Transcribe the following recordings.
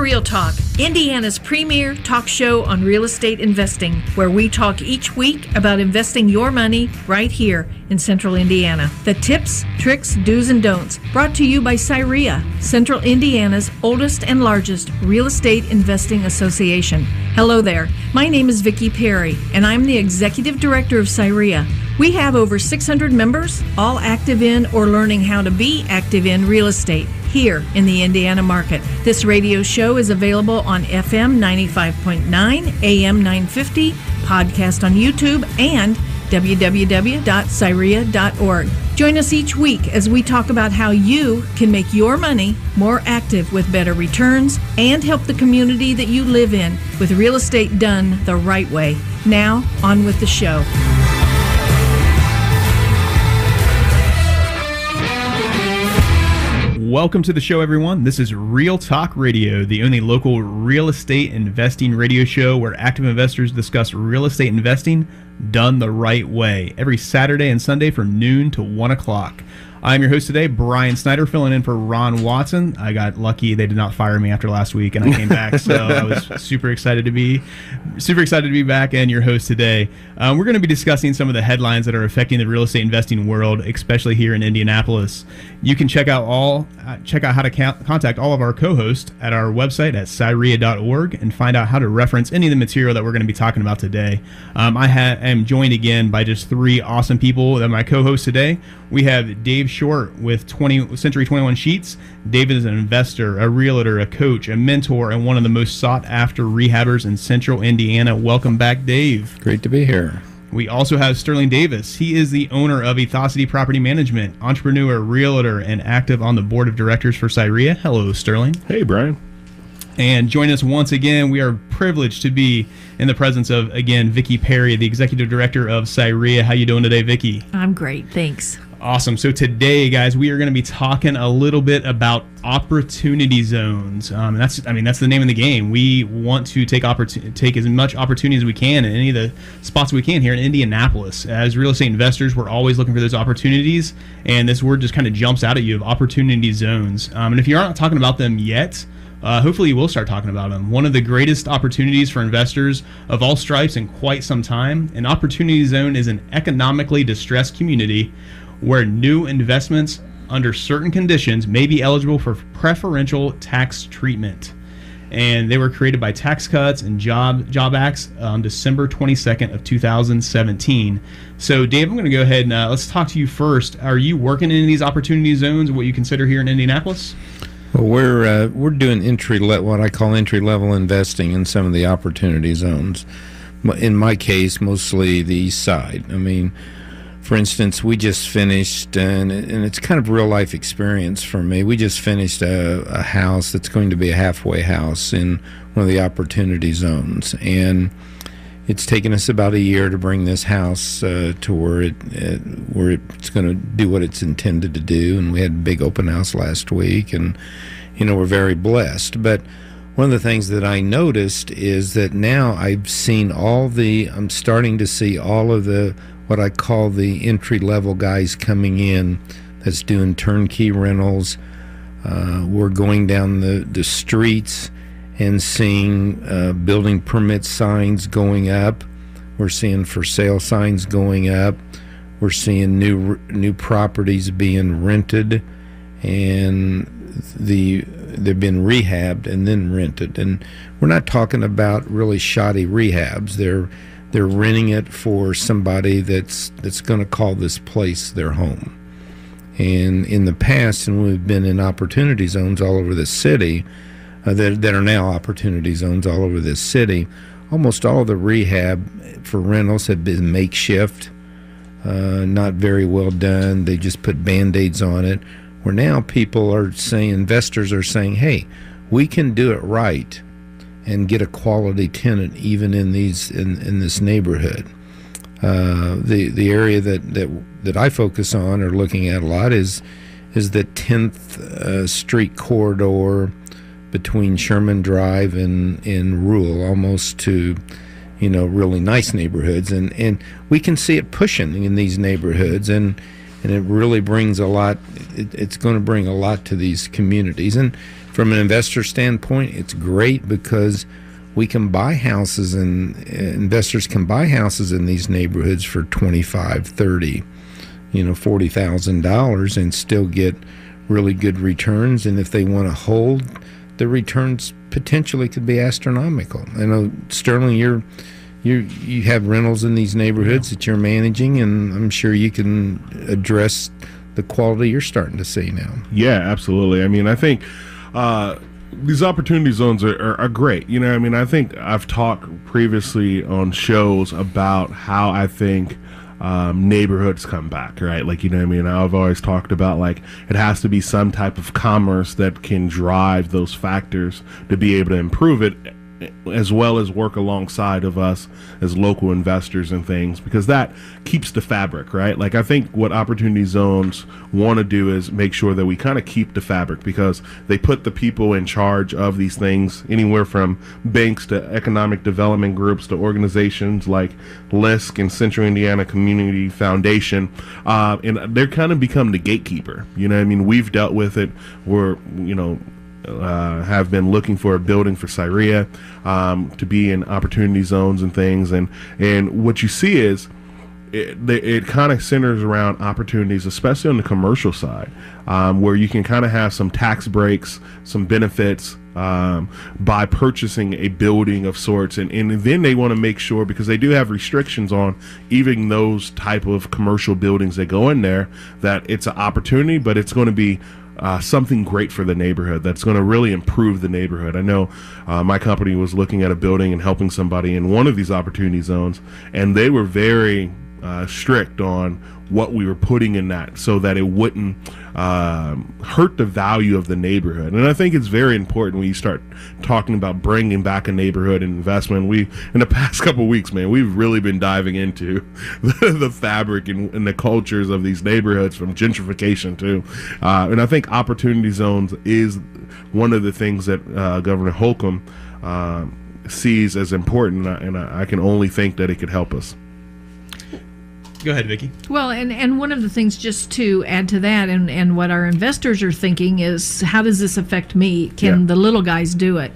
to Real Talk, Indiana's premier talk show on real estate investing, where we talk each week about investing your money right here in Central Indiana. The tips, tricks, do's, and don'ts, brought to you by CIREIA, Central Indiana's oldest and largest real estate investing association. Hello there. My name is Vicki Perry, and I'm the Executive Director of CIREIA. We have over 600 members, all active in or learning how to be active in real estate here in the Indiana market. This radio show is available on FM 95.9, AM 950, podcast on YouTube, and www.cireia.org. Join us each week as we talk about how you can make your money more active with better returns and help the community that you live in with real estate done the right way. Now, on with the show. Welcome to the show, everyone. This is Real Talk Radio, the only local real estate investing radio show where active investors discuss real estate investing done the right way, every Saturday and Sunday from noon to 1 o'clock. I'm your host today, Brian Snyder, filling in for Ron Watson. I got lucky; they did not fire me after last week, and I came back, so I was super excited to be back and your host today. We're going to be discussing some of the headlines that are affecting the real estate investing world, especially here in Indianapolis. You can check out how to contact all of our co-hosts at our website at CIREIA.org and find out how to reference any of the material that we're going to be talking about today. I am joined again by just three awesome people that are my co-hosts today. We have Dave Short with Century 21 Sheets. Dave is an investor, a realtor, a coach, a mentor, and one of the most sought-after rehabbers in Central Indiana. Welcome back, Dave. Great to be here. We also have Sterling Davis. He is the owner of Ethosity Property Management, entrepreneur, realtor, and active on the board of directors for CIREIA. Hello, Sterling. Hey, Brian. And join us once again. We are privileged to be in the presence of, again, Vicki Perry, the executive director of CIREIA. How you doing today, Vicki? I'm great, thanks. Awesome. So today, guys, we are going to be talking a little bit about opportunity zones. That's the name of the game. We want to take as much opportunity as we can in any of the spots we can here in Indianapolis. As real estate investors, we're always looking for those opportunities, and this word just kind of jumps out at you of opportunity zones. And if you aren't talking about them yet, hopefully you will start talking about them. One of the greatest opportunities for investors of all stripes in quite some time, an opportunity zone is an economically distressed community where new investments under certain conditions may be eligible for preferential tax treatment. And they were created by Tax Cuts and Job Acts on December 22nd of 2017. So, Dave, I'm going to go ahead and let's talk to you first. Are you working in these opportunity zones, what you consider here in Indianapolis? Well, we're doing what I call entry-level investing in some of the opportunity zones. In my case, mostly the east side. I mean, for instance, we just finished, and it's kind of a real-life experience for me. We just finished a house that's going to be a halfway house in one of the opportunity zones. And it's taken us about a year to bring this house to where it's going to do what it's intended to do. And we had a big open house last week, and, we're very blessed. But one of the things that I noticed is that now I'm starting to see all of the what I call the entry-level guys coming in that's doing turnkey rentals. We're going down the streets and seeing building permit signs going up. We're seeing for sale signs going up. We're seeing new properties being rented, and they've been rehabbed and then rented. And we're not talking about really shoddy rehabs. They're renting it for somebody that's going to call this place their home. And in the past, and we've been in opportunity zones all over the city, that are now opportunity zones all over this city, almost all of the rehab for rentals have been makeshift, not very well done. They just put Band-Aids on it. Where now investors are saying, hey, we can do it right and get a quality tenant even in this neighborhood. The area that I focus on or looking at a lot is the 10th Street corridor between Sherman Drive and Rural, almost to really nice neighborhoods, and we can see it pushing in these neighborhoods, and it really brings a lot. It's going to bring a lot to these communities. And From an investor standpoint, it's great because we can buy houses, and investors can buy houses in these neighborhoods for $25,000, $30,000, $40,000 and still get really good returns. And if they want to hold, the returns potentially could be astronomical. I know, Sterling, you have rentals in these neighborhoods that you're managing, and I'm sure you can address the quality you're starting to see now. Yeah, absolutely. I mean, I think these opportunity zones are great. I think I've talked previously on shows about how I think neighborhoods come back, right? I've always talked about, it has to be some type of commerce that can drive those factors to be able to improve it, as well as work alongside of us as local investors and things, because that keeps the fabric, right? I think what opportunity zones want to do is make sure that we kind of keep the fabric, because they put the people in charge of these things, anywhere from banks to economic development groups to organizations like LISC and Central Indiana Community Foundation, and they're kind of become the gatekeeper. We've dealt with it. We're, have been looking for a building for CIREIA to be in opportunity zones and things, and what you see is it kind of centers around opportunities, especially on the commercial side, where you can kind of have some tax breaks, some benefits by purchasing a building of sorts, and then they want to make sure, because they do have restrictions on even those type of commercial buildings that go in there, that it's an opportunity, but it's going to be something great for the neighborhood that's going to really improve the neighborhood. I know my company was looking at a building and helping somebody in one of these opportunity zones, and they were very strict on what we were putting in that, so that it wouldn't hurt the value of the neighborhood. And I think it's very important when you start talking about bringing back a neighborhood and investment. We, in the past couple of weeks, man, we've really been diving into the fabric and the cultures of these neighborhoods, from gentrification too. And I think opportunity zones is one of the things that Governor Holcomb sees as important, and I can only think that it could help us. Go ahead, Vicki. Well, and one of the things, just to add to that, and what our investors are thinking is, how does this affect me? Can the little guys do it?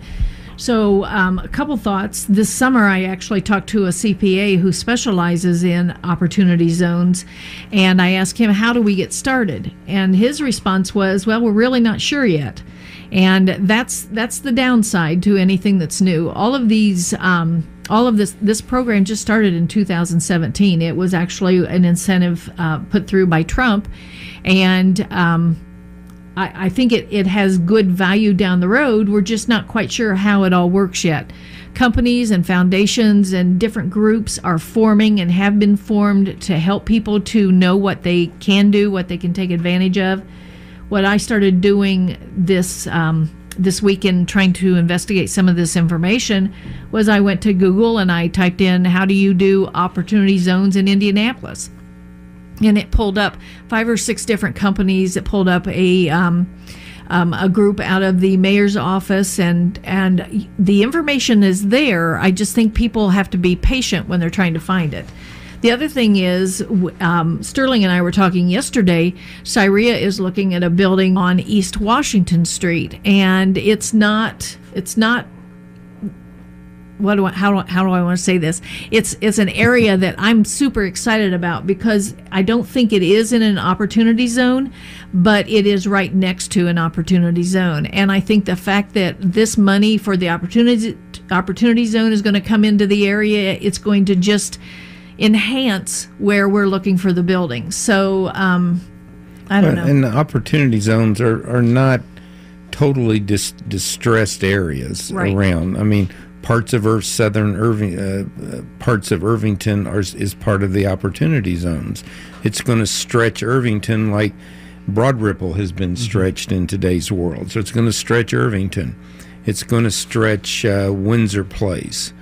So a couple thoughts. This summer, I actually talked to a CPA who specializes in opportunity zones, and I asked him, how do we get started? And his response was, well, we're really not sure yet. And that's the downside to anything that's new. All of this program just started in 2017. It was actually an incentive put through by Trump, and I think it has good value down the road. We're just not quite sure how it all works yet. Companies and foundations and different groups are forming and have been formed to help people to know what they can do, what they can take advantage of. What I started doing this weekend, trying to investigate some of this information, was I went to Google and I typed in, how do you do opportunity zones in Indianapolis? And it pulled up 5 or 6 different companies. It pulled up a group out of the mayor's office, and the information is there. I just think people have to be patient when they're trying to find it. The other thing is, Sterling and I were talking yesterday, CIREIA is looking at a building on East Washington Street, and it's not how do I want to say this? It's an area that I'm super excited about, because I don't think it is in an opportunity zone, but it is right next to an opportunity zone. And I think the fact that this money for the opportunity zone is going to come into the area, it's going to just enhance where we're looking for the building. So I don't know. And the opportunity zones are not totally distressed areas around. I mean, parts of parts of Irvington is part of the opportunity zones. It's going to stretch Irvington like Broad Ripple has been stretched in today's world. So it's going to stretch Irvington. It's going to stretch Windsor Place.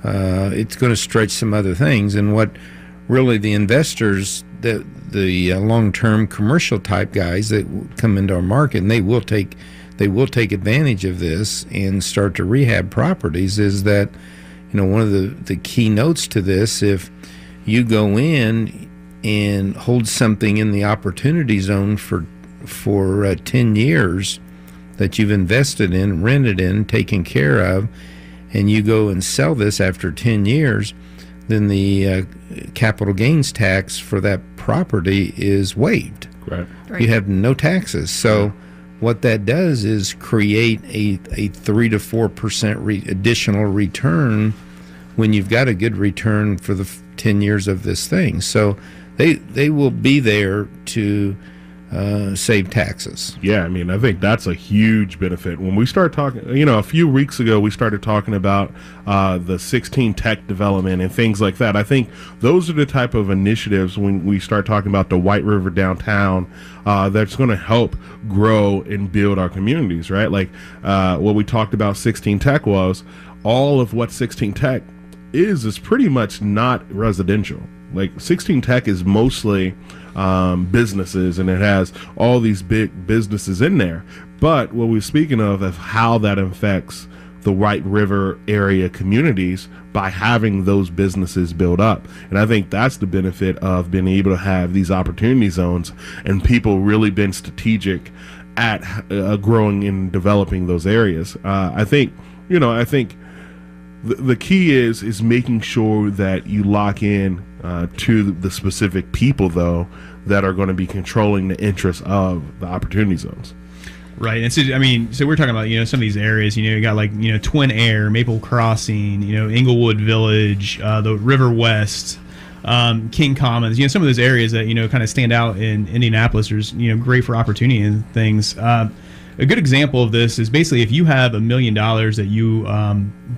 It's going to stretch some other things. And what really the investors, the long-term commercial type guys that come into our market, and they will take advantage of this and start to rehab properties, is that, one of the key notes to this, if you go in and hold something in the opportunity zone for 10 years, that you've invested in, rented in, taken care of, and you go and sell this after 10 years, then the capital gains tax for that property is waived. Right. You have no taxes. So what that does is create a 3 to 4% additional return when you've got a good return for the 10 years of this thing. So they will be there to save taxes. Yeah, I mean, I think that's a huge benefit. When we start talking, a few weeks ago, we started talking about the 16 tech development and things like that. I think those are the type of initiatives when we start talking about the White River downtown that's going to help grow and build our communities, right? Like what we talked about 16 tech was all of what 16 tech is pretty much not residential. Like 16 tech is mostly businesses, and it has all these big businesses in there. But what we're speaking of how that affects the White River area communities by having those businesses build up. And I think that's the benefit of being able to have these opportunity zones and people really been strategic at growing and developing those areas. I think the key is making sure that you lock in to the specific people, though, that are going to be controlling the interests of the opportunity zones. Right. And so we're talking about, some of these areas, you got like, Twin Air, Maple Crossing, Inglewood Village, the River West, King Commons, some of those areas that, kind of stand out in Indianapolis. There's, great for opportunity and things. A good example of this is basically if you have $1 million that you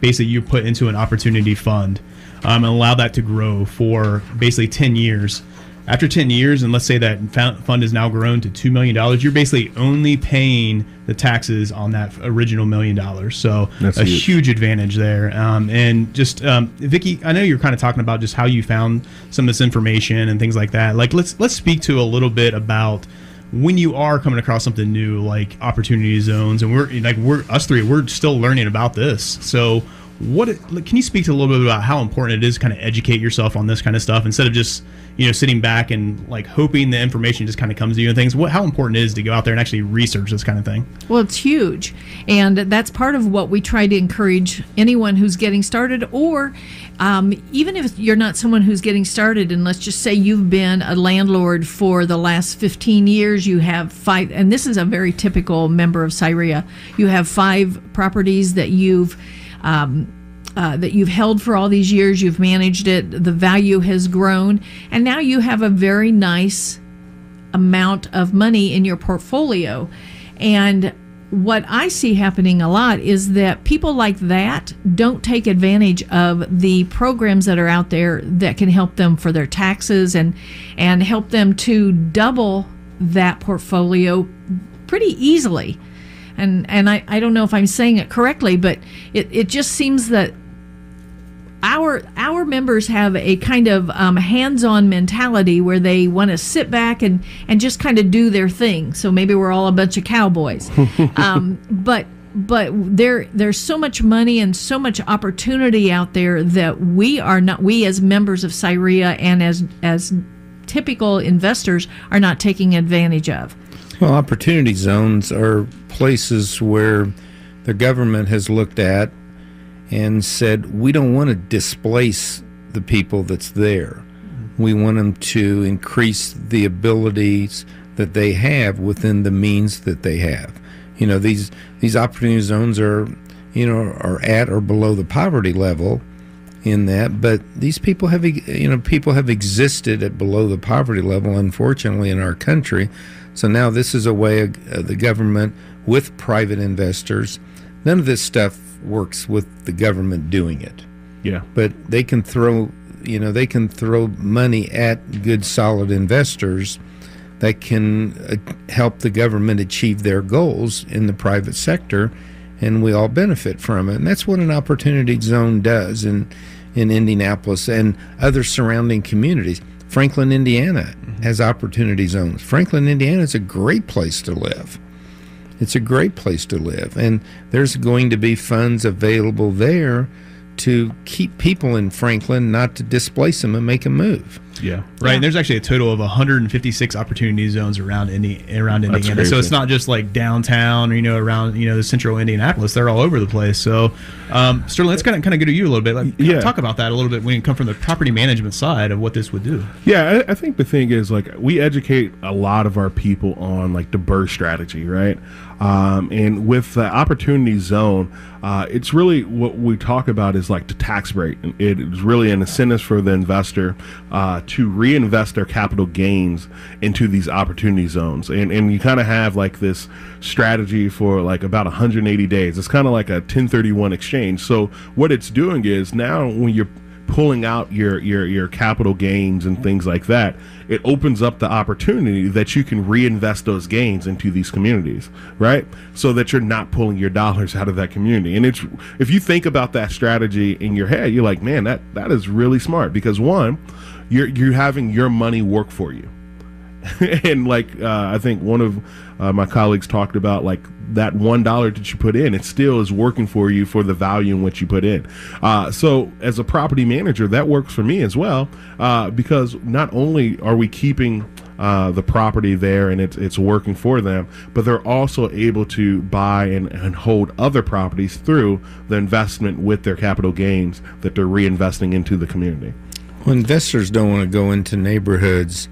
you put into an opportunity fund and allow that to grow for basically 10 years. After 10 years, and let's say that fund is now grown to $2 million, you're basically only paying the taxes on that original $1 million. So that's a huge advantage there. And just, Vicki, I know you're kind of talking about just how you found some of this information and things like that. Like, let's speak to a little bit about when you are coming across something new like opportunity zones, and we're still learning about this. So can you speak to a little bit about how important it is to kind of educate yourself on this kind of stuff instead of just sitting back and like hoping the information just kind of comes to you and things? How important it is to go out there and actually research this kind of thing? Well, it's huge, and that's part of what we try to encourage anyone who's getting started, or even if you're not someone who's getting started, and let's just say you've been a landlord for the last 15 years, you have 5, and this is a very typical member of CIREIA, you have 5 properties that you've held for all these years, you've managed it, the value has grown, and now you have a very nice amount of money in your portfolio. And what I see happening a lot is that people like that don't take advantage of the programs that are out there that can help them for their taxes and help them to double that portfolio pretty easily. And I don't know if I'm saying it correctly, but it just seems that our members have a kind of hands-on mentality where they want to sit back and just kind of do their thing. So maybe we're all a bunch of cowboys. But there's so much money and so much opportunity out there that we as members of CIREIA and as typical investors are not taking advantage of. Well, opportunity zones are places where the government has looked at and said, we don't want to displace the people that's there. We want them to increase the abilities that they have within the means that they have. These opportunity zones are at or below the poverty level in that, but these people have existed at below the poverty level, unfortunately, in our country. So now this is a way of the government with private investors. None of this stuff works with the government doing it. Yeah. But they can throw money at good, solid investors that can help the government achieve their goals in the private sector, and we all benefit from it. And that's what an opportunity zone does in Indianapolis and other surrounding communities. Franklin, Indiana has opportunity zones. Franklin, Indiana is a great place to live. It's a great place to live. And there's going to be funds available there to keep people in Franklin, not to displace them and make them move. Yeah, right. And there's actually a total of 156 opportunity zones around Indiana. So it's not just like downtown, or, around the central Indianapolis. They're all over the place. So, Sterling, let's kind of go to you a little bit. Talk about that a little bit when you come from the property management side of what this would do. Yeah, I think the thing is, like, we educate a lot of our people on, like, the BRRRR strategy, right? And with the opportunity zone, it's really what we talk about is like the tax break. It is really an incentive for the investor to reinvest their capital gains into these opportunity zones. And you kind of have like this strategy for like about 180 days. It's kind of like a 1031 exchange. So what it's doing is now when you're pulling out your capital gains and things like that, it opens up the opportunity that you can reinvest those gains into these communities, right? So that you're not pulling your dollars out of that community. And it's, if you think about that strategy in your head, you're like, man, that is really smart, because one, you're having your money work for you. And like I think one of my colleagues talked about, like, that $1 that you put in, it still is working for you for the value in what you put in. So as a property manager, that works for me as well, because not only are we keeping the property there and it's working for them, but they're also able to buy and hold other properties through the investment with their capital gains that they're reinvesting into the community. Well, investors don't want to go into neighborhoods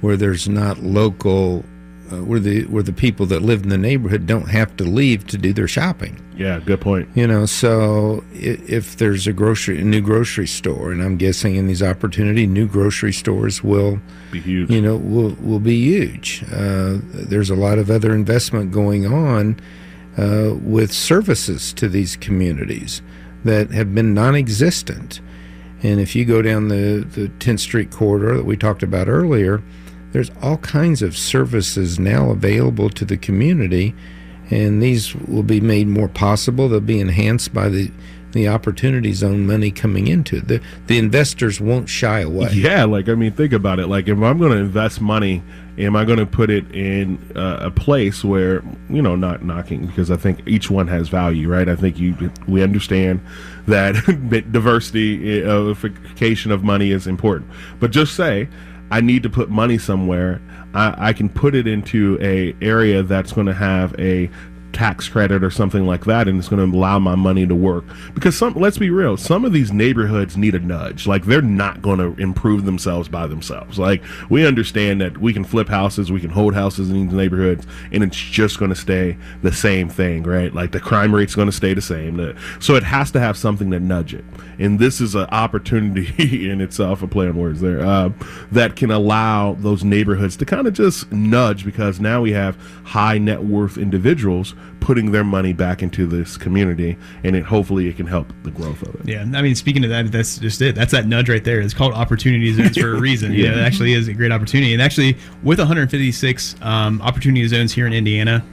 where there's not local, where the people that live in the neighborhood don't have to leave to do their shopping. Yeah, good point. So if there's a new grocery store, and I'm guessing in these opportunity, new grocery stores will be huge. Will be huge. There's a lot of other investment going on with services to these communities that have been non-existent. And if you go down the 10th Street corridor that we talked about earlier, there's all kinds of services now available to the community, and these will be made more possible. They'll be enhanced by the opportunity zone money coming into it. The investors won't shy away. Yeah, think about it. Like, if I'm going to invest money, am I going to put it in a place where, not knocking, because I think each one has value, right? I think we understand that diversification of money is important. But just say, I need to put money somewhere, I can put it into a area that's going to have a tax credit or something like that, and it's going to allow my money to work. Because let's be real, some of these neighborhoods need a nudge. Like, they're not going to improve themselves by themselves. Like, we understand that we can flip houses, we can hold houses in these neighborhoods, and it's just going to stay the same thing, right? Like, the crime rate's going to stay the same. So it has to have something to nudge it. And this is an opportunity in itself, a play on words there, that can allow those neighborhoods to kind of just nudge, because now we have high net worth individuals putting their money back into this community, and hopefully it can help the growth of it. Yeah, speaking of that, that's just it. That's that nudge right there. It's called opportunity zones for a reason. It actually is a great opportunity. And actually, with 156 opportunity zones here in Indiana,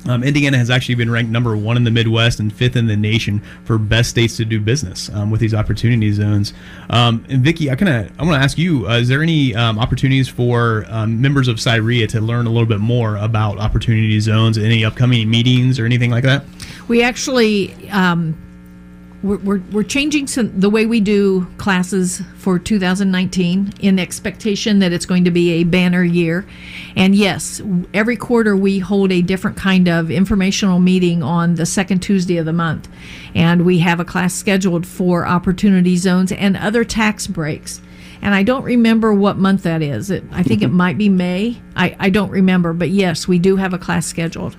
Indiana has actually been ranked number 1 in the Midwest and 5th in the nation for best states to do business with these opportunity zones. And Vicki, I want to ask you: is there any opportunities for members of CIREIA to learn a little bit more about opportunity zones? Any upcoming meetings or anything like that? We actually we're changing the way we do classes for 2019 in expectation that it's going to be a banner year. And yes, every quarter we hold a different kind of informational meeting on the second Tuesday of the month. And we have a class scheduled for opportunity zones and other tax breaks. And I don't remember what month that is. I think it might be May. I don't remember. But yes, we do have a class scheduled.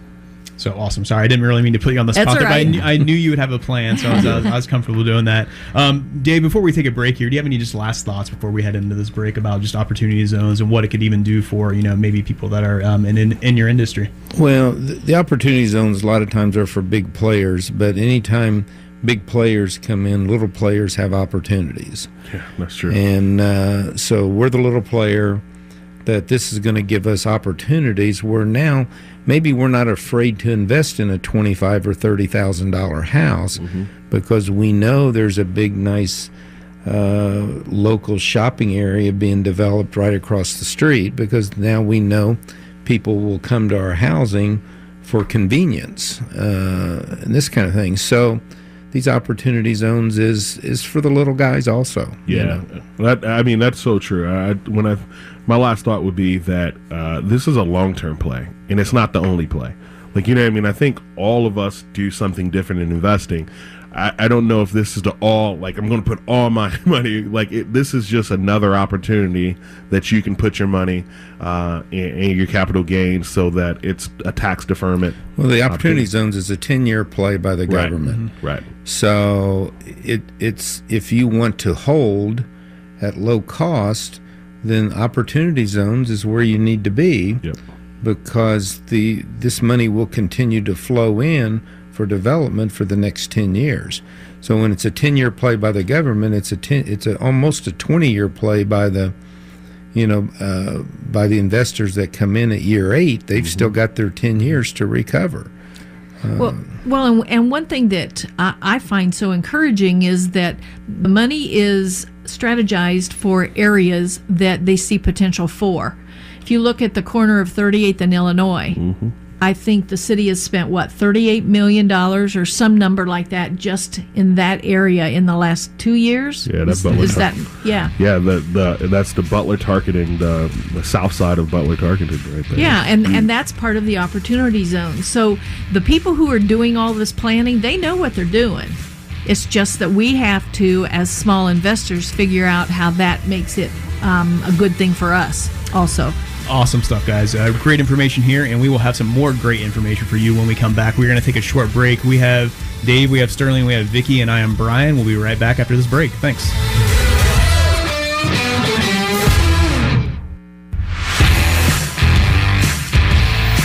So awesome. Sorry, I didn't really mean to put you on the spot there, but I knew you would have a plan, so I was comfortable doing that. Dave, before we take a break here, do you have any just last thoughts before we head into this break about just opportunity zones and what it could even do for, maybe people that are in your industry? Well, the opportunity zones a lot of times are for big players, but anytime big players come in, little players have opportunities. Yeah, that's true. And so we're the little player that this is going to give us opportunities where now maybe we're not afraid to invest in a $25,000 or $30,000 house because we know there's a big, nice local shopping area being developed right across the street, because now we know people will come to our housing for convenience and this kind of thing. So these opportunity zones is for the little guys also. Yeah, that's so true. My last thought would be that this is a long-term play, and it's not the only play. Like, I think all of us do something different in investing. I don't know if this is I'm going to put all my money, this is just another opportunity that you can put your money and your capital gains so that it's a tax deferment. Well, the opportunity zones is a 10-year play by the government. Mm-hmm. Right. So it's if you want to hold at low cost, then opportunity zones is where you need to be. Yep. Because this money will continue to flow in for development for the next 10 years. So when it's a 10-year play by the government, it's almost a 20-year play by the by the investors that come in at year 8. They've still got their 10 years to recover. And one thing that I find so encouraging is that the money is strategized for areas that they see potential for. If you look at the corner of 38th and Illinois, I think the city has spent, $38 million or some number like that just in that area in the last 2 years? Yeah, that's Yeah, that's the Butler targeting, the south side of Butler targeted right there. Yeah, and that's part of the opportunity zone. So the people who are doing all this planning, they know what they're doing. It's just that we have to, as small investors, figure out how that makes it a good thing for us also. Awesome stuff, guys. Great information here, and we will have some more great information for you when we come back. We're going to take a short break. We have Dave, we have Sterling, we have Vicky, and I am Brian. We'll be right back after this break. Thanks.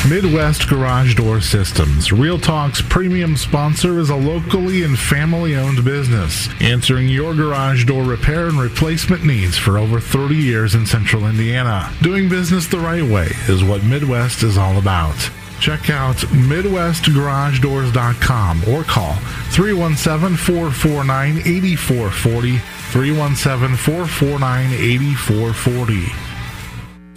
Midwest Garage Door Systems, Real Talk's premium sponsor, is a locally and family-owned business, answering your garage door repair and replacement needs for over 30 years in central Indiana. Doing business the right way is what Midwest is all about. Check out MidwestGarageDoors.com or call 317-449-8440, 317-449-8440.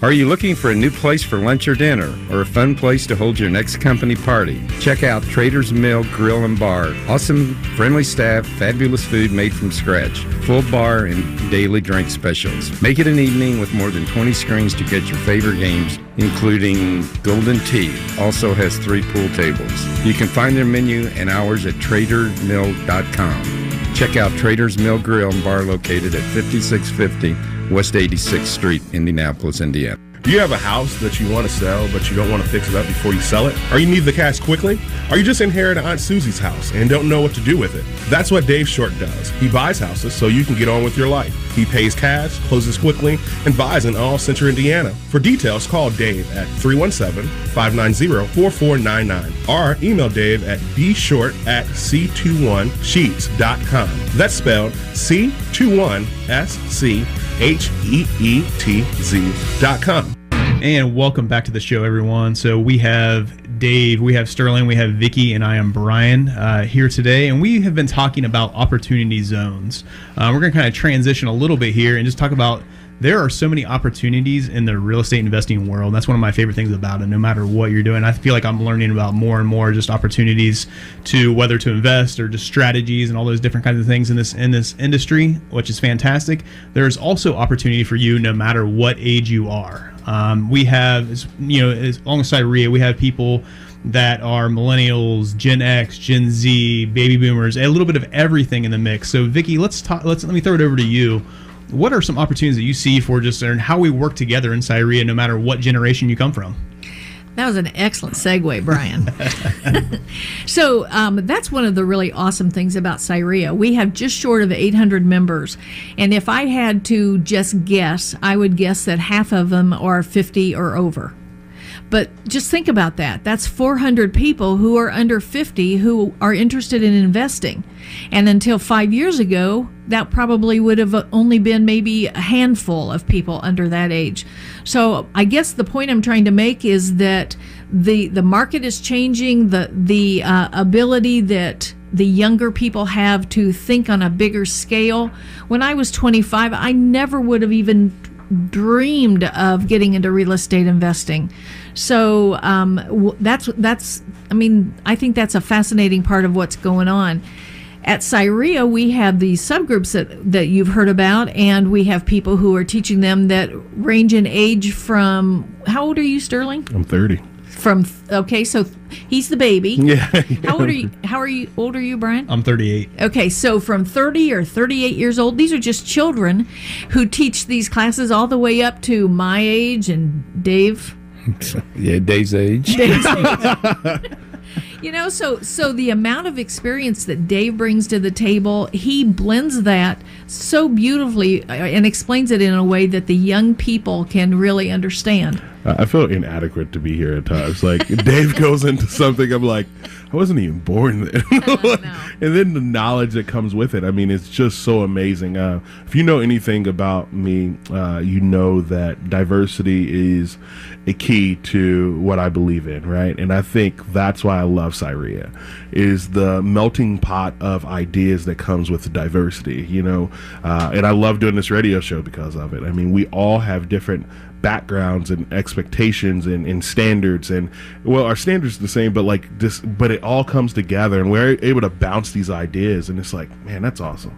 Are you looking for a new place for lunch or dinner, or a fun place to hold your next company party? Check out Trader's Mill Grill and Bar. Awesome, friendly staff, fabulous food made from scratch, full bar and daily drink specials. Make it an evening with more than 20 screens to get your favorite games, including Golden Tee. Also has 3 pool tables. You can find their menu and hours at tradermill.com. Check out Trader's Mill Grill and Bar located at 5650 West 86th Street, Indianapolis, Indiana. Do you have a house that you want to sell, but you don't want to fix it up before you sell it? Or you need the cash quickly? Or you just inherited Aunt Susie's house and don't know what to do with it? That's what Dave Short does. He buys houses so you can get on with your life. He pays cash, closes quickly, and buys in all central Indiana. For details, call Dave at 317-590-4499 or email Dave at bshort@c21sheets.com. That's spelled C21SCHEETZ.com. And welcome back to the show, everyone. So we have Dave, we have Sterling, we have Vicky, and I am Brian here today. And we have been talking about opportunity zones. We're going to kind of transition a little bit here and just talk about there are so many opportunities in the real estate investing world. That's one of my favorite things about it. No matter what you're doing, I feel like I'm learning about more and more just opportunities to whether to invest or just strategies and all those different kinds of things in this industry, which is fantastic. There's also opportunity for you no matter what age you are. We have, alongside CIREIA, we have people that are millennials, Gen X, Gen Z, baby boomers, a little bit of everything in the mix. So Vicky, let me throw it over to you. What are some opportunities that you see for just how we work together in CIREIA no matter what generation you come from? That was an excellent segue, Brian. So that's one of the really awesome things about CIREIA. We have just short of 800 members. And if I had to just guess, I would guess that half of them are 50 or over. But just think about that. That's 400 people who are under 50 who are interested in investing. And until 5 years ago, that probably would have only been maybe a handful of people under that age. So I guess the point I'm trying to make is that the market is changing, the ability that the younger people have to think on a bigger scale. When I was 25, I never would have even dreamed of getting into real estate investing. So I think that's a fascinating part of what's going on. at CIREIA, we have these subgroups that you've heard about, and we have people who are teaching them that range in age from, how old are you, Sterling? I'm 30. Okay, so he's the baby. Yeah. How old are you, Brian? I'm 38. Okay, so from 30 or 38 years old, these are just children who teach these classes all the way up to my age and Dave. Yeah, Dave's age. You know, so the amount of experience that Dave brings to the table, he blends that so beautifully and explains it in a way that the young people can really understand. I feel inadequate to be here at times. Like, Dave goes into something, I'm like, I wasn't even born then. No. And then the knowledge that comes with it, I mean, it's just so amazing. If you know anything about me, you know that diversity is a key to what I believe in, right? And I think that's why I love CIREIA, is the melting pot of ideas that comes with the diversity, you know? And I love doing this radio show because of it. I mean, we all have different backgrounds and expectations and standards, and well, our standards are the same, but like this, but it all comes together and we're able to bounce these ideas, and it's like, man, that's awesome.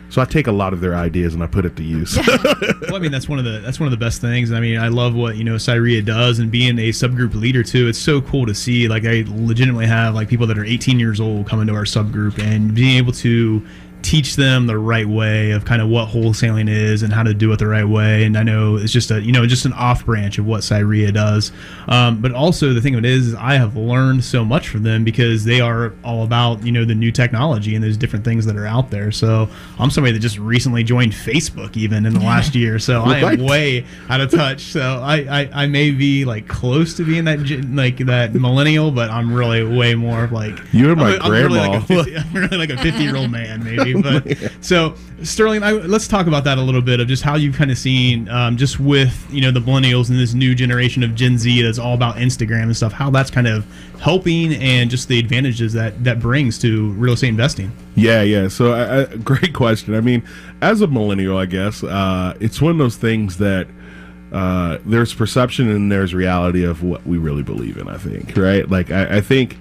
So I take a lot of their ideas and I put it to use. Well, I mean, that's one of the best things. I mean, I love what, you know, CIREIA does, and being a subgroup leader too. It's so cool to see. Like, I legitimately have like people that are 18 years old come into our subgroup, and being able to teach them the right way of kind of what wholesaling is and how to do it the right way. And I know it's just just an off branch of what CIREIA does. But also the thing of it is I have learned so much from them, because they are all about, you know, the new technology and those different things that are out there. So I'm somebody that just recently joined Facebook even in the last year. So I am way out of touch. So I may be like close to being that millennial, but I'm really way more like, you're my grandma. I'm really like a 50-year-old man maybe. But so Sterling, let's talk about that a little bit, of just how you've kind of seen just with, you know, the millennials and this new generation of Gen Z that's all about Instagram and stuff, how that's kind of helping, and just the advantages that brings to real estate investing. Yeah. So great question. I mean, as a millennial, I guess it's one of those things that there's perception and there's reality of what we really believe in, I think, right? Like, I think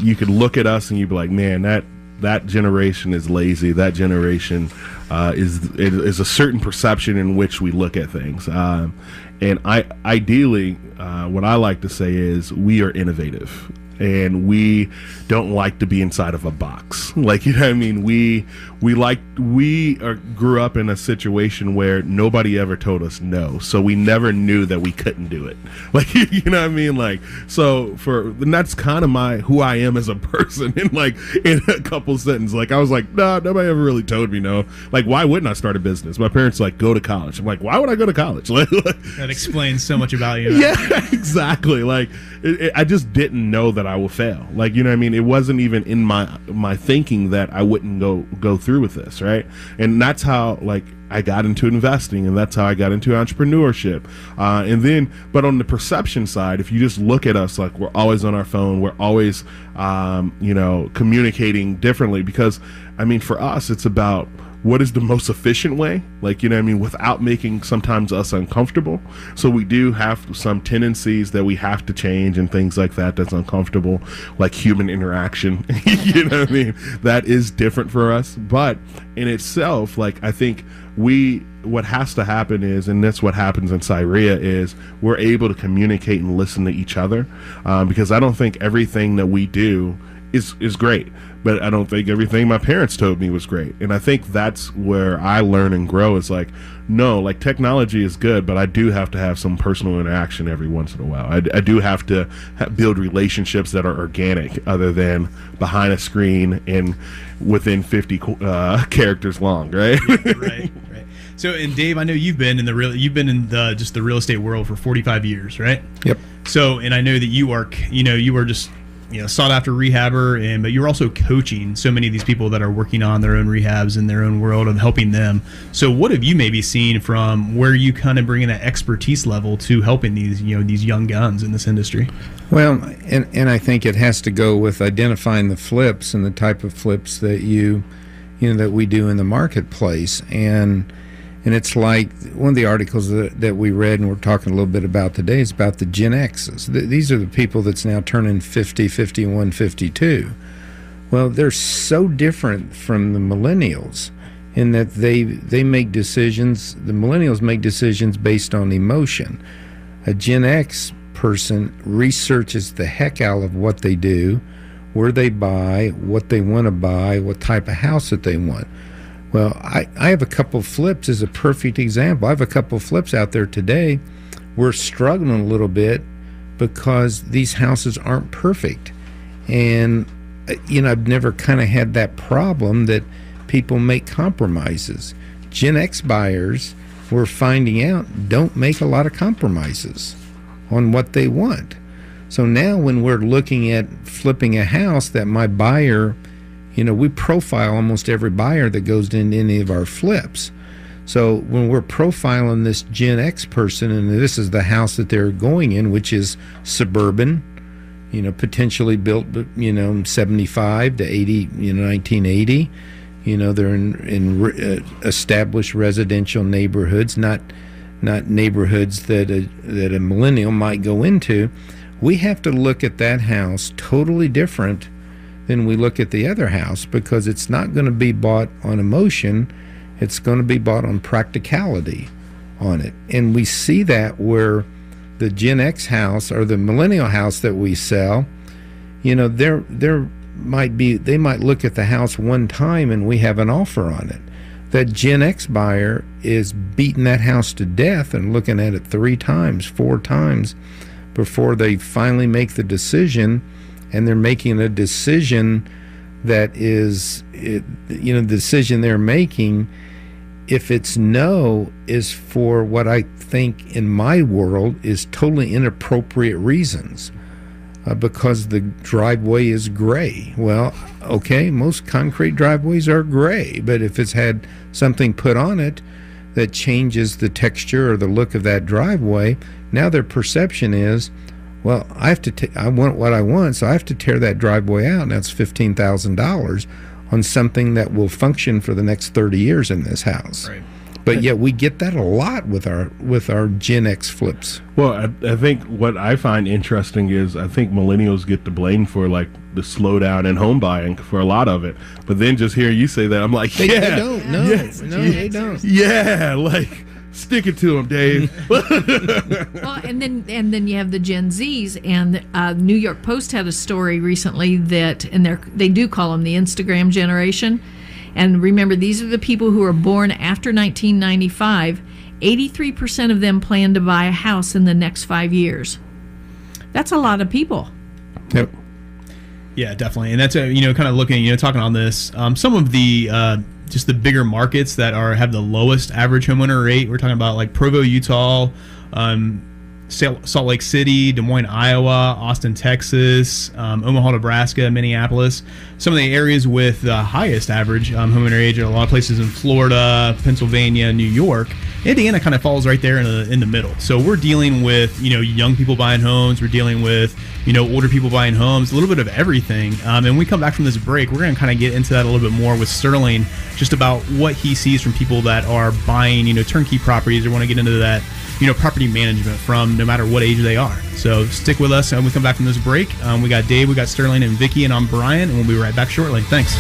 you could look at us and you'd be like, man, that generation is lazy. That generation is a certain perception in which we look at things. And ideally, what I like to say is we are innovative. And we don't like to be inside of a box. Like, you know what I mean? We grew up in a situation where nobody ever told us no. So we never knew that we couldn't do it. Like, you know what I mean? Like, and that's kind of who I am as a person in a couple sentences. Like, I was like, no, nobody ever really told me no. Like, why wouldn't I start a business? My parents like, go to college. I'm like, why would I go to college? That explains so much about you. Yeah, exactly. Like, I just didn't know that I will fail. Like, you know what I mean? It wasn't even in my thinking that I wouldn't go through with this, right? And that's how, like, I got into investing, and that's how I got into entrepreneurship. And then, but on the perception side, if you just look at us, like, we're always on our phone, we're always, communicating differently, because, I mean, for us, it's about what is the most efficient way, like, you know what I mean, without making sometimes us uncomfortable. So we do have some tendencies that we have to change and things like that that's uncomfortable, like human interaction. You know what I mean? That is different for us. But in itself, like, I think what has to happen is, and that's what happens in CIREIA, is we're able to communicate and listen to each other, because I don't think everything that we do is great, but I don't think everything my parents told me was great. And I think that's where I learn and grow, is like, no, like, technology is good, but I do have to have some personal interaction every once in a while. I do have to build relationships that are organic, other than behind a screen and within 50 characters long, right? Right. So, and Dave, I know you've been in the real estate world for 45 years, right? Yep. So, and I know that you are just, sought after rehabber, but you're also coaching so many of these people that are working on their own rehabs in their own world and helping them. So what have you maybe seen from where you kind of bring in that expertise level to helping these young guns in this industry? Well, and I think it has to go with identifying the flips and the type of flips that that we do in the marketplace. And it's like one of the articles that we read and we're talking a little bit about today is about the Gen X's. These are the people that's now turning 50, 51, 52. Well, they're so different from the millennials in that they make decisions, the millennials make decisions based on emotion. A Gen X person researches the heck out of what they do, where they buy, what they want to buy, what type of house that they want. Well, I have a couple of flips as a perfect example. I have a couple of flips out there today. We're struggling a little bit because these houses aren't perfect. And, I've never kind of had that problem that people make compromises. Gen X buyers, we're finding out, don't make a lot of compromises on what they want. So now when we're looking at flipping a house that my buyer, we profile almost every buyer that goes into any of our flips. So when we're profiling this Gen X person, and this is the house that they're going in, which is suburban, potentially built, 75 to 80, 1980. They're in established residential neighborhoods, not neighborhoods that a millennial might go into. We have to look at that house totally different than we look at the other house, because it's not going to be bought on emotion. It's going to be bought on practicality on it. And we see that where the Gen X house or the millennial house that we sell, they might look at the house one time and we have an offer on it. That Gen X buyer is beating that house to death and looking at it 3 times, 4 times before they finally make the decision. And they're making a decision that is, the decision they're making, if it's no, is for what I think in my world is totally inappropriate reasons, because the driveway is gray. Well, okay, most concrete driveways are gray, but if it's had something put on it that changes the texture or the look of that driveway, now their perception is, well, I want what I want, so I have to tear that driveway out, and that's $15,000 on something that will function for the next 30 years in this house. Right. But yet we get that a lot with our Gen X flips. Well, I think what I find interesting is I think millennials get the blame for like the slowdown in home buying for a lot of it. But then just hearing you say that, I'm like, they don't. No, they don't. Yeah, like, stick it to them, Dave. Well, and then you have the Gen Zs, and New York Post had a story recently that, and they do call them the Instagram generation. And remember, these are the people who are born after 1995. 83% of them plan to buy a house in the next 5 years. That's a lot of people. Yep. Yeah, definitely. And that's kind of looking, talking on this. Some of the just the bigger markets that have the lowest average homeowner rate. We're talking about like Provo, Utah, Salt Lake City, Des Moines, Iowa, Austin, Texas, Omaha, Nebraska, Minneapolis. Some of the areas with the highest average homeowner age are a lot of places in Florida, Pennsylvania, New York. Indiana kind of falls right there in the middle. So we're dealing with young people buying homes. We're dealing with older people buying homes. A little bit of everything. And when we come back from this break, we're going to kind of get into that a little bit more with Sterling, just about what he sees from people that are buying turnkey properties or want to get into that property management from no matter what age they are. So stick with us when we come back from this break. We got Dave, we got Sterling and Vicky, and I'm Brian, and we'll be right back shortly. Thanks.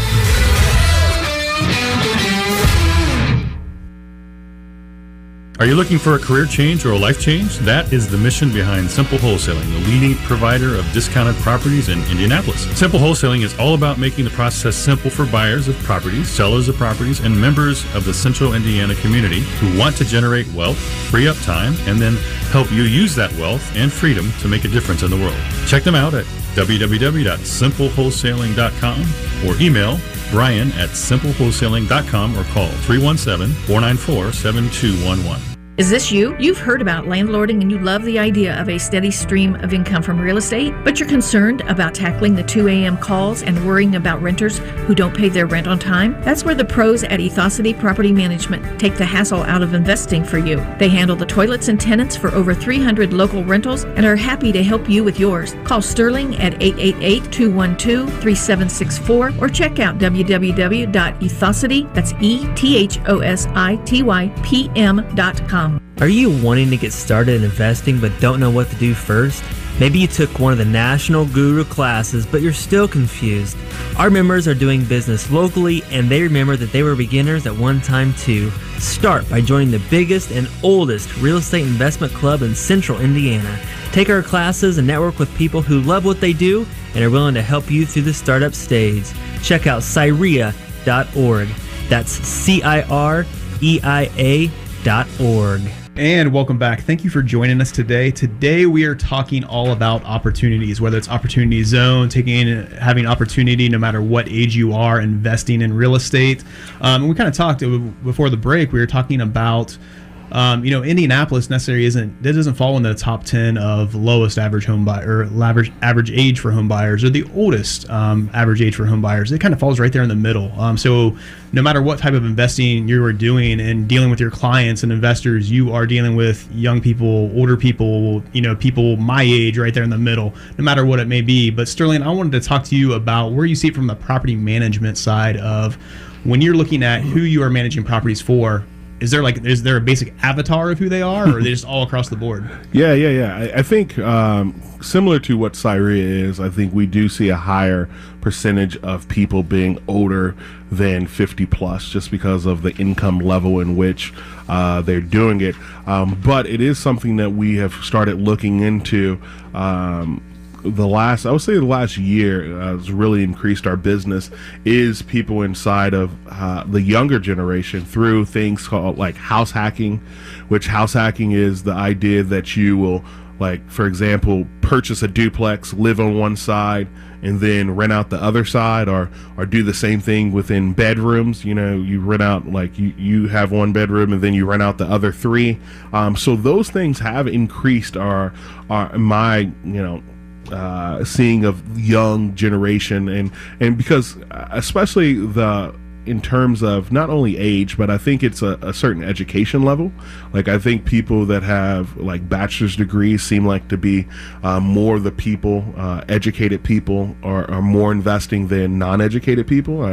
Are you looking for a career change or a life change? That is the mission behind Simple Wholesaling, the leading provider of discounted properties in Indianapolis. Simple Wholesaling is all about making the process simple for buyers of properties, sellers of properties, and members of the Central Indiana community who want to generate wealth, free up time, and then help you use that wealth and freedom to make a difference in the world. Check them out at www.simplewholesaling.com or email brian@simplewholesaling.com or call 317-494-7211. Is this you? You've heard about landlording and you love the idea of a steady stream of income from real estate, but you're concerned about tackling the 2 a.m. calls and worrying about renters who don't pay their rent on time? That's where the pros at Ethosity Property Management take the hassle out of investing for you. They handle the toilets and tenants for over 300 local rentals and are happy to help you with yours. Call Sterling at 888-212-3764 or check out www.ethosity, that's ETHOSITYPM.com. Are you wanting to get started investing but don't know what to do first? Maybe you took one of the National Guru classes, but you're still confused. Our members are doing business locally, and they remember that they were beginners at one time too. Start by joining the biggest and oldest real estate investment club in Central Indiana. Take our classes and network with people who love what they do and are willing to help you through the startup stage. Check out CIREIA.org. That's CIREIA.org. And welcome back. Thank you for joining us today. Today we are talking all about opportunities, whether it's opportunity zone, having opportunity no matter what age you are, investing in real estate. And we kind of talked before the break. We were talking about Indianapolis necessarily doesn't fall in the top 10 of lowest average home buyer or average age for home buyers or the oldest average age for home buyers. It kind of falls right there in the middle. So no matter what type of investing you are doing and dealing with your clients and investors, you are dealing with young people, older people, people my age right there in the middle, no matter what it may be. But Sterling, I wanted to talk to you about where you see it from the property management side of when you're looking at who you are managing properties for. Is there a basic avatar of who they are, or are they just all across the board? Yeah. I think similar to what CIREIA is, I think we do see a higher percentage of people being older than 50 plus, just because of the income level in which they're doing it. But it is something that we have started looking into. The last year has really increased our business is people inside of the younger generation through things called like house hacking, which house hacking is the idea that you will, like, for example, purchase a duplex, live on one side, and then rent out the other side, or do the same thing within bedrooms. You rent out, like, you have one bedroom and then you rent out the other three. So those things have increased our seeing of young generation, and because especially in terms of not only age, but I think it's a certain education level. Like, I think people that have like bachelor's degrees seem like to be more the people, educated people are more investing than non-educated people,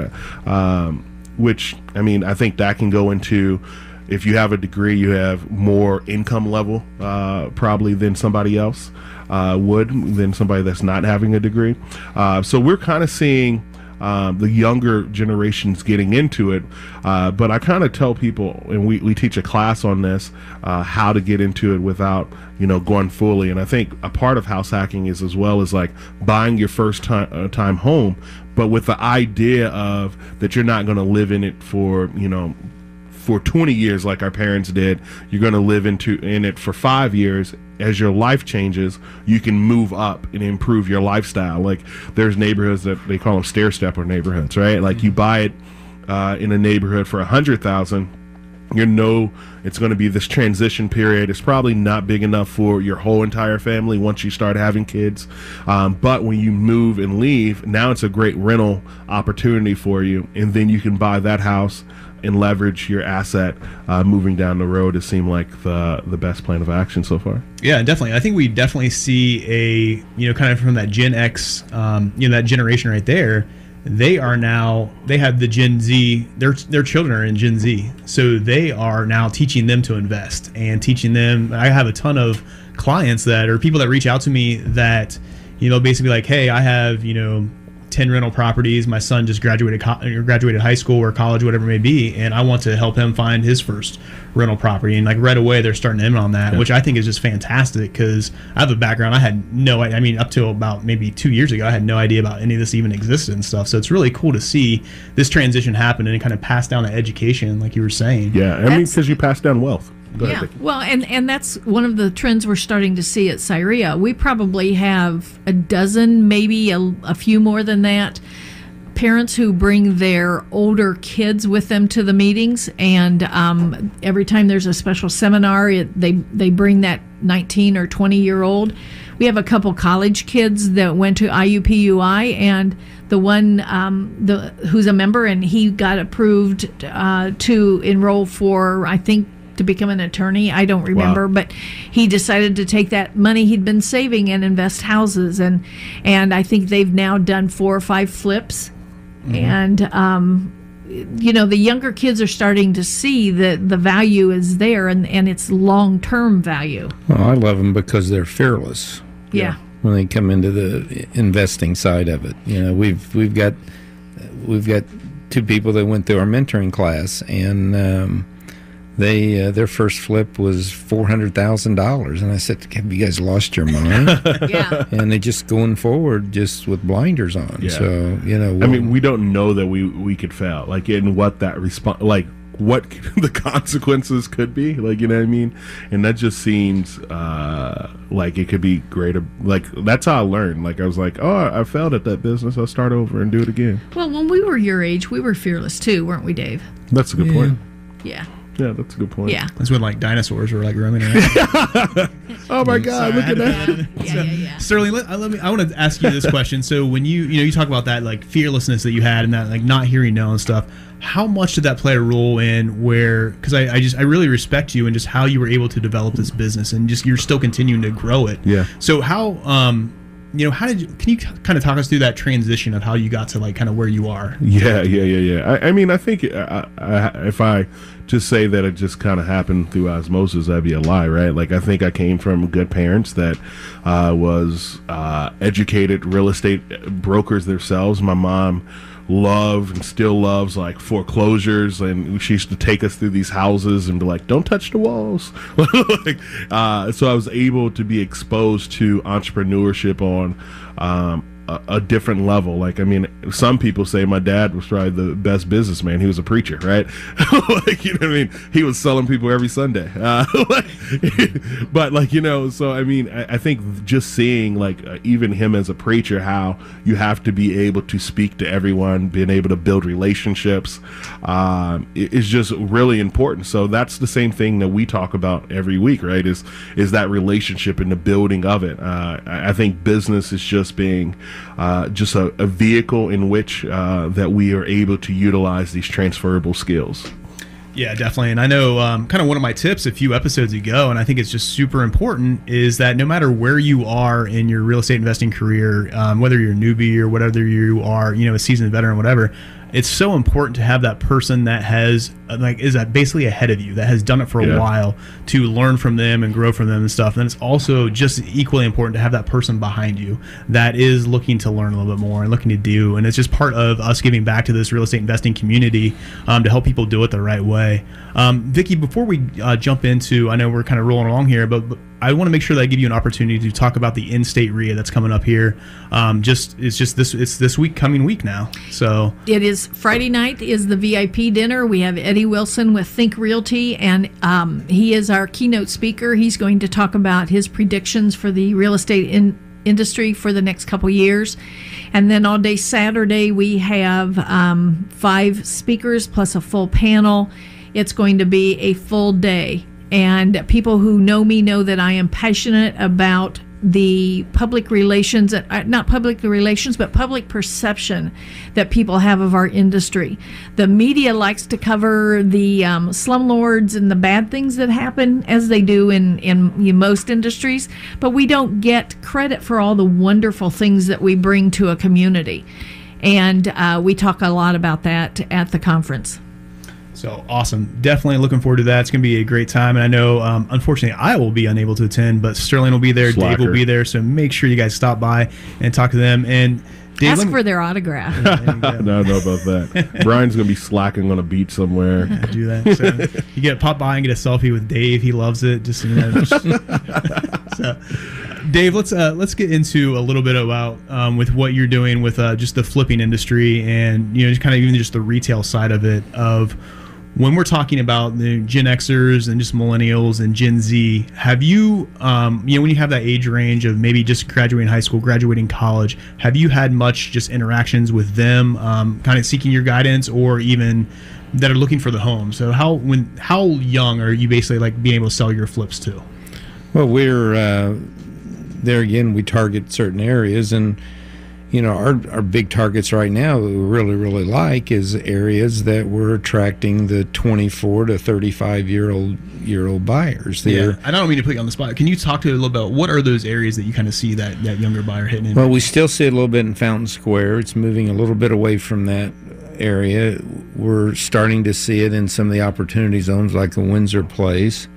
which, I mean, I think that can go into, if you have a degree, you have more income level probably than somebody else than somebody that's not having a degree. So we're kind of seeing the younger generations getting into it, but I kind of tell people, and we teach a class on this, how to get into it without going fully. And I think a part of house hacking is as well as like buying your first time home, but with the idea of that you're not going to live in it for 20 years like our parents did. You're going to live in it for 5 years. As your life changes, you can move up and improve your lifestyle. Like, there's neighborhoods that they call them stair-stepper neighborhoods, right? Like, you buy it in a neighborhood for $100,000. It's going to be this transition period. It's probably not big enough for your whole entire family once you start having kids. But when you move and leave, now it's a great rental opportunity for you. And then you can buy that house and leverage your asset moving down the road. It seemed like the best plan of action so far. Yeah, definitely. I think we definitely see kind of from that Gen X, that generation right there. They have the Gen Z, their children are in Gen Z. So they are now teaching them to invest and teaching them. I have a ton of clients that are people that reach out to me that, basically like, hey, I have, 10 rental properties. My son just graduated high school or college, whatever it may be, and I want to help him find his first rental property. And like right away, they're starting to in on that, which I think is just fantastic up to about maybe 2 years ago, I had no idea about any of this even existed and stuff. So it's really cool to see this transition happen and kind of pass down the education, like you were saying. Yeah, I mean, because you pass down wealth. Go ahead, Vicki. Well, and that's one of the trends we're starting to see at CIREIA. We probably have a dozen, maybe a few more than that, parents who bring their older kids with them to the meetings, and every time there's a special seminar, they bring that 19 or 20-year-old. We have a couple college kids that went to IUPUI, and the one who's a member, and he got approved to enroll for, I think, to become an attorney. I don't remember, but he decided to take that money he'd been saving and invest houses, and I think they've now done 4 or 5 flips. And the younger kids are starting to see that the value is there, and it's long-term value. Well, I love them because they're fearless. Yeah. when they come into the investing side of it. You know, we've got two people that went through our mentoring class, and their first flip was $400,000, and I said, "Have you guys lost your mind?" Yeah. And they just going forward just with blinders on. Yeah. So I mean, we don't know that we could fail, like in what that what the consequences could be, like, you know what I mean? And that just seems like it could be greater. Like, that's how I learned. Like, I was like, oh, I failed at that business, I'll start over and do it again. Well, when we were your age, we were fearless too, weren't we, Dave? That's a good point. Yeah. Yeah, that's a good point. Yeah. That's when like dinosaurs were like roaming around. Oh my God, look at that. Yeah. Sterling, I want to ask you this question. So when you talk about that like fearlessness that you had and that like not hearing no and stuff, how much did that play a role in where, because I really respect you and just how you were able to develop this business and just you're still continuing to grow it. Yeah. So how can you kind of talk us through that transition of how you got to like kind of where you are? Yeah. I mean, I think if I just say that it just kind of happened through osmosis, that'd be a lie, right? Like, I think I came from good parents that was educated real estate brokers themselves. My mom loved and still loves like foreclosures, and she used to take us through these houses and be like, don't touch the walls. So I was able to be exposed to entrepreneurship on a different level. Like, I mean, some people say my dad was probably the best businessman. He was a preacher, right? Like, you know what I mean? He was selling people every Sunday. But like, you know, so I mean, I think just seeing like even him as a preacher, how you have to be able to speak to everyone, being able to build relationships, is just really important. So that's the same thing that we talk about every week, right? Is that relationship and the building of it. I think business is just being just a vehicle in which that we are able to utilize these transferable skills. Yeah, definitely. And I know kind of one of my tips a few episodes ago, and I think it's just super important, is that no matter where you are in your real estate investing career, whether you're a newbie or whatever you are, you know, a seasoned veteran, whatever, it's so important to have that person that has is basically ahead of you, that has done it for a while, to learn from them and grow from them and stuff. And it's also just equally important to have that person behind you that is looking to learn a little bit more and looking to do. And it's just part of us giving back to this real estate investing community to help people do it the right way. Vicki, before we jump into, I know we're kind of rolling along here, but I want to make sure that I give you an opportunity to talk about the in-state REIA that's coming up here. It's this coming week now. So it is Friday night is the VIP dinner. We have Eddie Wilson with Think Realty, and he is our keynote speaker. He's going to talk about his predictions for the real estate industry for the next couple years. And then all day Saturday we have 5 speakers plus a full panel. It's going to be a full day. And people who know me know that I am passionate about the public relations, not public relations, but public perception that people have of our industry. The media likes to cover the slumlords and the bad things that happen, as they do in most industries, but we don't get credit for all the wonderful things that we bring to a community. And we talk a lot about that at the conference. So awesome. Definitely looking forward to that. It's going to be a great time. And I know, unfortunately, I will be unable to attend, but Sterling will be there. Slacker. Dave will be there. So make sure you guys stop by and talk to them. And Dave, ask for their autograph. I don't know about that. Brian's going to be slacking on a beach somewhere. Do that. So you pop by and get a selfie with Dave. He loves it. Just, you know. So, Dave, let's get into a little bit about with what you're doing with just the flipping industry and, you know, just kind of even just the retail side of it. Of when we're talking about the Gen Xers and just millennials and Gen Z, have you, when you have that age range of maybe just graduating high school, graduating college, have you had much just interactions with them, kind of seeking your guidance, or even that are looking for the home? So how young are you basically like being able to sell your flips to? Well, we're there again. We target certain areas, and you know, our big targets right now that we really like is areas that we're attracting the 24 to 35 year old buyers. I don't mean to put you on the spot. Can you talk to a little about what are those areas that you kind of see that younger buyer hitting in? Well, we still see it a little bit in Fountain Square. It's moving a little bit away from that area. We're starting to see it in some of the opportunity zones like the Windsor Place.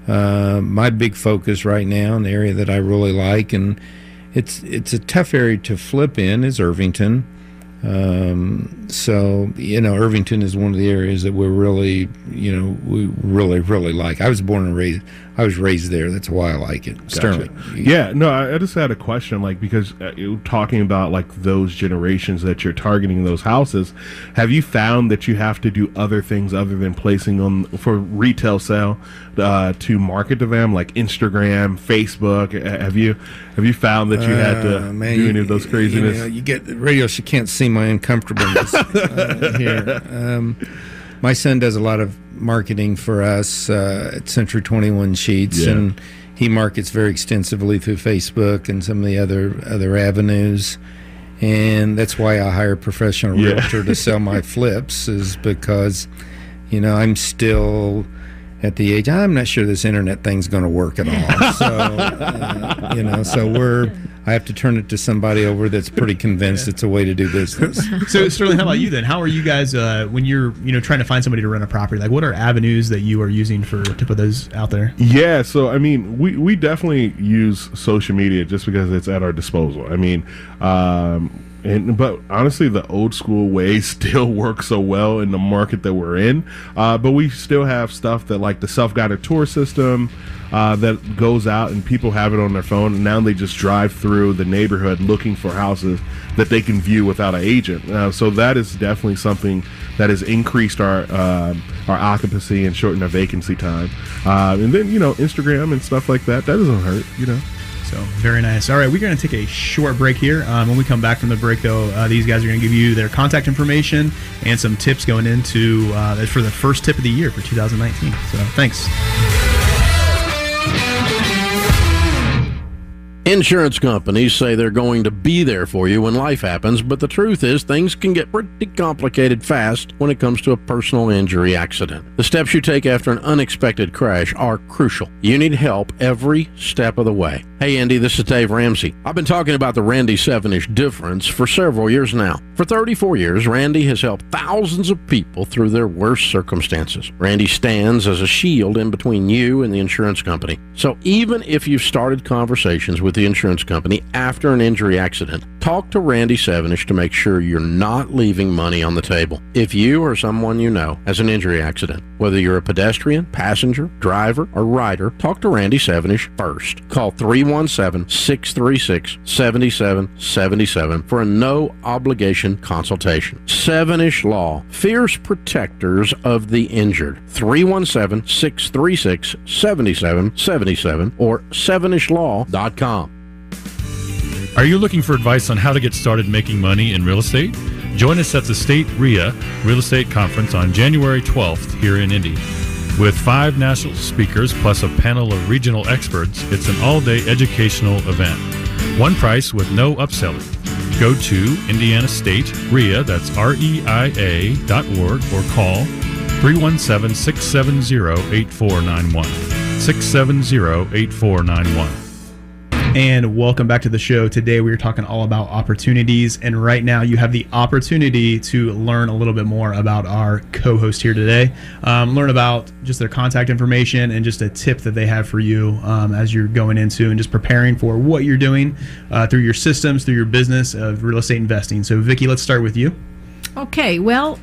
My big focus right now, in the area that I really like, and it's a tough area to flip in, is Irvington. So, Irvington is one of the areas that we're really, we really, really like. I was raised there. That's why I like it. Gotcha. Sterling. Yeah, no, I just had a question, because you're talking about those generations that you're targeting those houses. Have you found that you have to do other things other than placing on for retail sale to market to them, like Instagram, Facebook? Have you found that you had to do any of those craziness? You get radio, so you can't see my uncomfortableness here. My son does a lot of marketing for us at Century 21 Sheets, and he markets very extensively through Facebook and some of the other avenues. And that's why I hire a professional realtor to sell my flips, is because, I'm still at the age, I'm not sure this internet thing's going to work at all. So, I have to turn it to somebody over that's pretty convinced it's a way to do business. So, Sterling, how about you then? How are you guys when you're trying to find somebody to rent a property? What are avenues that you are using to put those out there? Yeah, so we definitely use social media just because it's at our disposal. But honestly, the old school way still works so well in the market that we're in. But we still have stuff that, like the self-guided tour system, that goes out and people have it on their phone, and now they just drive through the neighborhood looking for houses that they can view without an agent. So that is definitely something that has increased our occupancy and shortened our vacancy time. And then Instagram and stuff like that doesn't hurt. So very nice. All right, we're going to take a short break here. When we come back from the break, though, these guys are going to give you their contact information and some tips going into for the first tip of the year for 2019. So thanks. Insurance companies say they're going to be there for you when life happens, but the truth is things can get pretty complicated fast when it comes to a personal injury accident. The steps you take after an unexpected crash are crucial. You need help every step of the way. Hey Andy, this is Dave Ramsey. I've been talking about the Randy Sevenish difference for several years now. For 34 years, Randy has helped thousands of people through their worst circumstances. Randy stands as a shield in between you and the insurance company. So even if you've started conversations with the insurance company after an injury accident, talk to Randy Sevenish to make sure you're not leaving money on the table. If you or someone you know has an injury accident, whether you're a pedestrian, passenger, driver, or rider, talk to Randy Sevenish first. Call 317-636-7777 for a no-obligation consultation. Sevenish Law, fierce protectors of the injured. 317-636-7777 or SevenishLaw.com. Are you looking for advice on how to get started making money in real estate? Join us at the CIREIA Real Estate Conference on January 12th here in Indy. With 5 national speakers plus a panel of regional experts, it's an all-day educational event. One price with no upselling. Go to Indiana State REIA, that's REIA.org, or call 317-670-8491. 670-8491. And welcome back to the show. Today we are talking all about opportunities, and right now you have the opportunity to learn a little bit more about our co-host here today. Learn about just their contact information and just a tip that they have for you as you're going into and just preparing for what you're doing through your systems, through your business of real estate investing. So Vicki, let's start with you. Okay, well,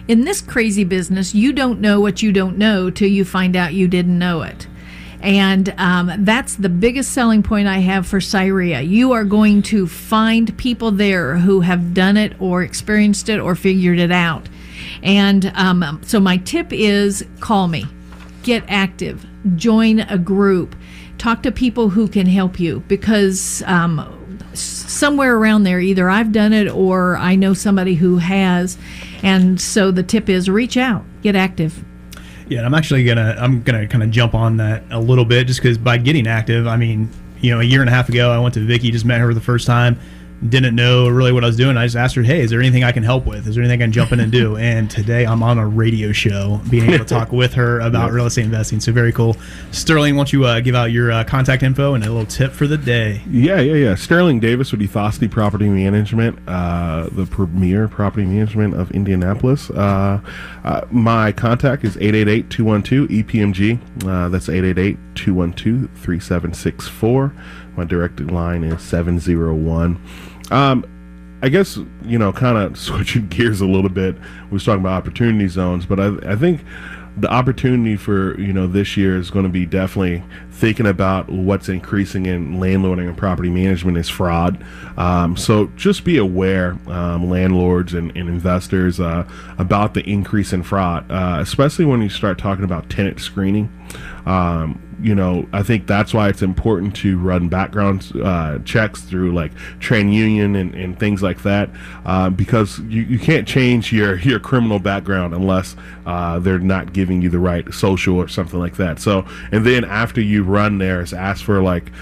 in this crazy business, you don't know what you don't know till you find out you didn't know it. And that's the biggest selling point I have for CIREIA. You are going to find people there who have done it or experienced it or figured it out. And so my tip is call me, get active, join a group, talk to people who can help you, because somewhere around there, either I've done it or I know somebody who has. And so the tip is reach out, get active. Yeah, I'm gonna kind of jump on that a little bit, just because by getting active, a year and a half ago, I went to Vicki, just met her for the first time, didn't know really what I was doing. I just asked her, hey, is there anything I can help with? Is there anything I can jump in and do? And today I'm on a radio show being able to talk with her about real estate investing. So very cool. Sterling, why don't you give out your contact info and a little tip for the day? Yeah. Sterling Davis with Ethosty Property Management, the premier property management of Indianapolis. My contact is 888-212-EPMG. That's 888-212-3764. My direct line is 701. I guess, kind of switching gears a little bit. We was talking about opportunity zones, but I think the opportunity for, this year is going to be definitely thinking about what's increasing in landlording and property management is fraud. So just be aware, landlords and investors, about the increase in fraud, especially when you start talking about tenant screening. I think that's why it's important to run background checks through like TransUnion and things like that, because you can't change your criminal background unless they're not giving you the right social or something like that. So, and then after you run theirs, ask for like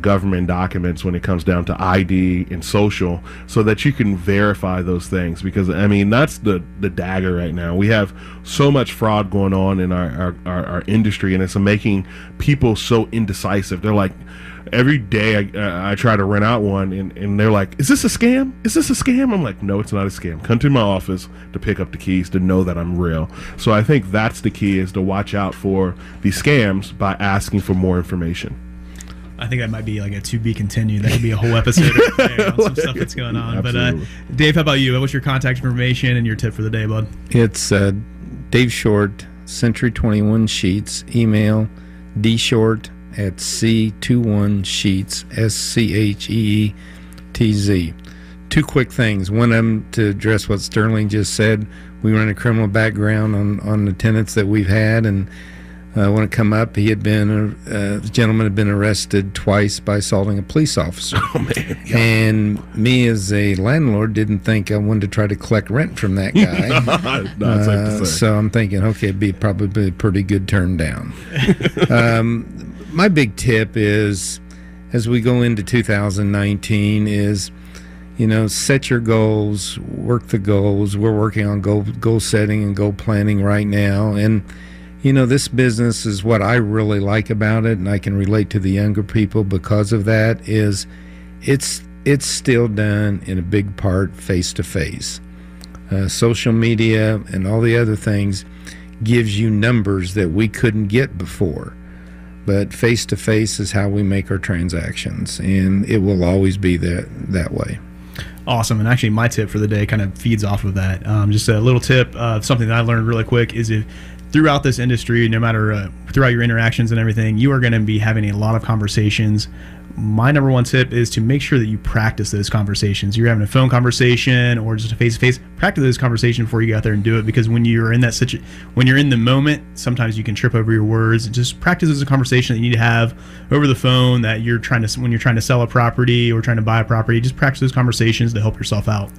government documents when it comes down to ID and social, so that you can verify those things, because that's the dagger right now. We have so much fraud going on in our industry, and it's making people so indecisive. They're like, every day I try to rent out one, and they're like, is this a scam? Is this a scam? I'm like, no, it's not a scam. Come to my office to pick up the keys to know that I'm real. So I think that's the key, is to watch out for these scams by asking for more information. I think that might be like a to be continued. That could be a whole episode right there on some stuff that's going on. Absolutely. But Dave, how about you? What's your contact information and your tip for the day, bud? It's Dave Short, Century 21 Sheets, email dshort@c21sheets, SCHEETZ. Two quick things. One of them, to address what Sterling just said, we run a criminal background on the tenants that we've had, and when it come up, the gentleman had been arrested twice by assaulting a police officer. Oh, man. And me as a landlord didn't think I wanted to try to collect rent from that guy. No, safe to say. So I'm thinking, okay, it'd be probably a pretty good turn down. My big tip is, as we go into 2019, is, set your goals, work the goals. We're working on goal setting and goal planning right now. And this business is what I really like about it, and I can relate to the younger people because of that, is it's still done in a big part face-to-face. Social media and all the other things gives you numbers that we couldn't get before. But face-to-face is how we make our transactions, and it will always be that way. Awesome. And actually, my tip for the day kind of feeds off of that. Just a little tip of something that I learned really quick is, if throughout this industry, no matter throughout your interactions and everything, you are going to be having a lot of conversations. My number one tip is to make sure that you practice those conversations. You're having a phone conversation or just a face-to-face, practice those conversations before you go out there and do it, because when you're in that when you're in the moment, sometimes you can trip over your words. Just practice as a conversation that you need to have over the phone, that when you're trying to sell a property or trying to buy a property. Just practice those conversations to help yourself out.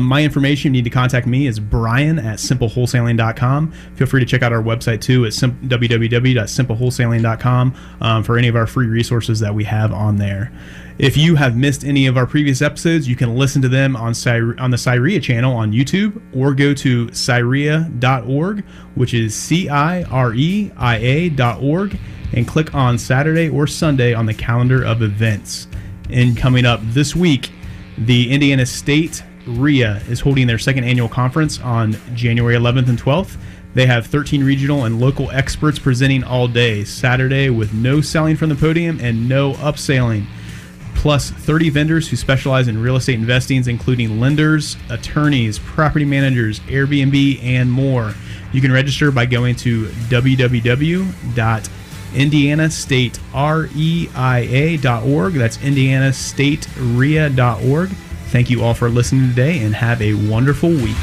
My information, you need to contact me, is Brian@simplewholesaling.com. Feel free to check out our website too at www.simplewholesaling.com for any of our free resources that we have on there. If you have missed any of our previous episodes, you can listen to them on the CIREIA channel on YouTube, or go to CIREIA.org, which is CIREIA.org, and click on Saturday or Sunday on the calendar of events. And coming up this week, the Indiana State RIA is holding their second annual conference on January 11th and 12th. They have 13 regional and local experts presenting all day Saturday, with no selling from the podium and no upselling, plus 30 vendors who specialize in real estate investings, including lenders, attorneys, property managers, Airbnb, and more. You can register by going to www.indianastatereia.org. That's indianastatereia.org. Thank you all for listening today, and have a wonderful week.